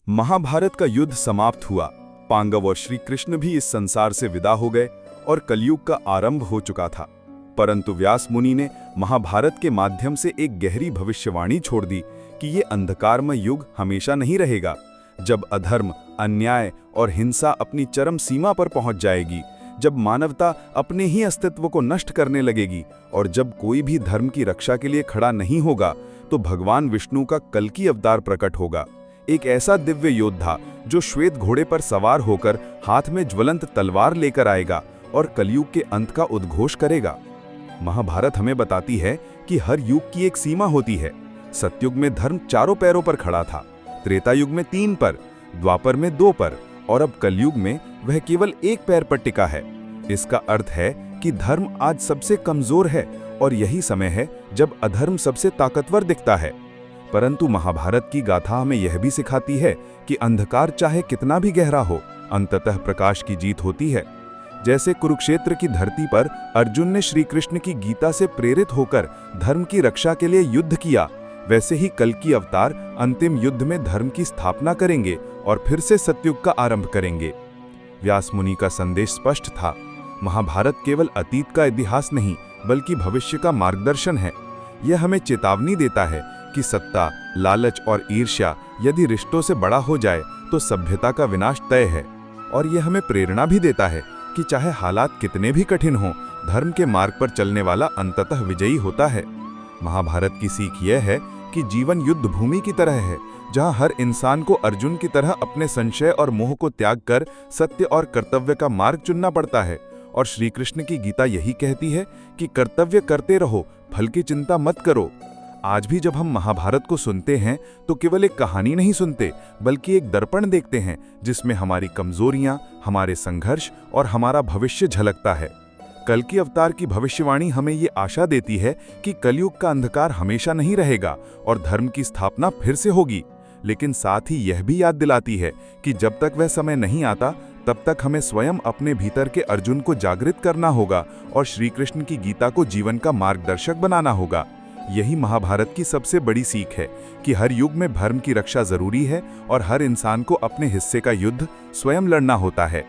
महाभारत का युद्ध समाप्त हुआ। पांडव और श्री कृष्ण भी इस संसार से विदा हो गए और कलयुग का आरंभ हो चुका था। परंतु व्यास मुनि ने महाभारत के माध्यम से एक गहरी भविष्यवाणी छोड़ दी कि ये अंधकारमय युग हमेशा नहीं रहेगा। जब अधर्म, अन्याय और हिंसा अपनी चरम सीमा पर पहुंच जाएगी, जब मानवता अपने ही अस्तित्व को नष्ट करने लगेगी और जब कोई भी धर्म की रक्षा के लिए खड़ा नहीं होगा, तो भगवान विष्णु का कल्कि अवतार प्रकट होगा। एक ऐसा दिव्य योद्धा जो श्वेत घोड़े पर सवार होकर हाथ में ज्वलंत तलवार लेकर आएगा और कलयुग के अंत का उद्घोष करेगा। महाभारत हमें बताती है कि हर युग की एक सीमा होती है। सतयुग में धर्म चारों पैरों पर खड़ा था, त्रेता युग में 3 पर, द्वापर में 2 पर और अब कलयुग में वह केवल 1 पैर पर टिका है। इसका अर्थ है कि धर्म आज सबसे कमजोर है और यही समय है जब अधर्म सबसे ताकतवर दिखता है। परंतु महाभारत की गाथा हमें यह भी सिखाती है कि अंधकार चाहे कितना भी गहरा हो, अंततः प्रकाश की जीत होती है। जैसे कुरुक्षेत्र की धरती पर अर्जुन ने श्री कृष्ण की गीता से प्रेरित होकर धर्म की रक्षा के लिए युद्ध किया, वैसे ही कल्कि अवतार अंतिम युद्ध में धर्म की स्थापना करेंगे और फिर से सतयुग का आरंभ करेंगे। व्यास मुनि का संदेश स्पष्ट था। महाभारत केवल अतीत का इतिहास नहीं, बल्कि भविष्य का मार्गदर्शन है। यह हमें चेतावनी देता है कि सत्ता, लालच और ईर्ष्या यदि रिश्तों से बड़ा हो जाए तो सभ्यता का विनाश तय है। और यह हमें प्रेरणा भी देता है कि चाहे हालात कितने भी कठिन हों, धर्म के मार्ग पर चलने वाला अंततः विजयी होता है। महाभारत की सीख यह है कि जीवन युद्ध भूमि की तरह है, जहां हर इंसान को अर्जुन की तरह अपने संशय और मोह को त्याग कर सत्य और कर्तव्य का मार्ग चुनना पड़ता है। और श्री कृष्ण की गीता यही कहती है कि कर्तव्य करते रहो, फल की चिंता मत करो। आज भी जब हम महाभारत को सुनते हैं तो केवल एक कहानी नहीं सुनते, बल्कि एक दर्पण देखते हैं जिसमें हमारी कमजोरियां, हमारे संघर्ष और हमारा भविष्य झलकता है। कल्कि अवतार की भविष्यवाणी हमें ये आशा देती है कि कलयुग का अंधकार हमेशा नहीं रहेगा और धर्म की स्थापना फिर से होगी। लेकिन साथ ही यह भी याद दिलाती है कि जब तक वह समय नहीं आता, तब तक हमें स्वयं अपने भीतर के अर्जुन को जागृत करना होगा और श्री कृष्ण की गीता को जीवन का मार्गदर्शक बनाना होगा। यही महाभारत की सबसे बड़ी सीख है कि हर युग में धर्म की रक्षा जरूरी है और हर इंसान को अपने हिस्से का युद्ध स्वयं लड़ना होता है।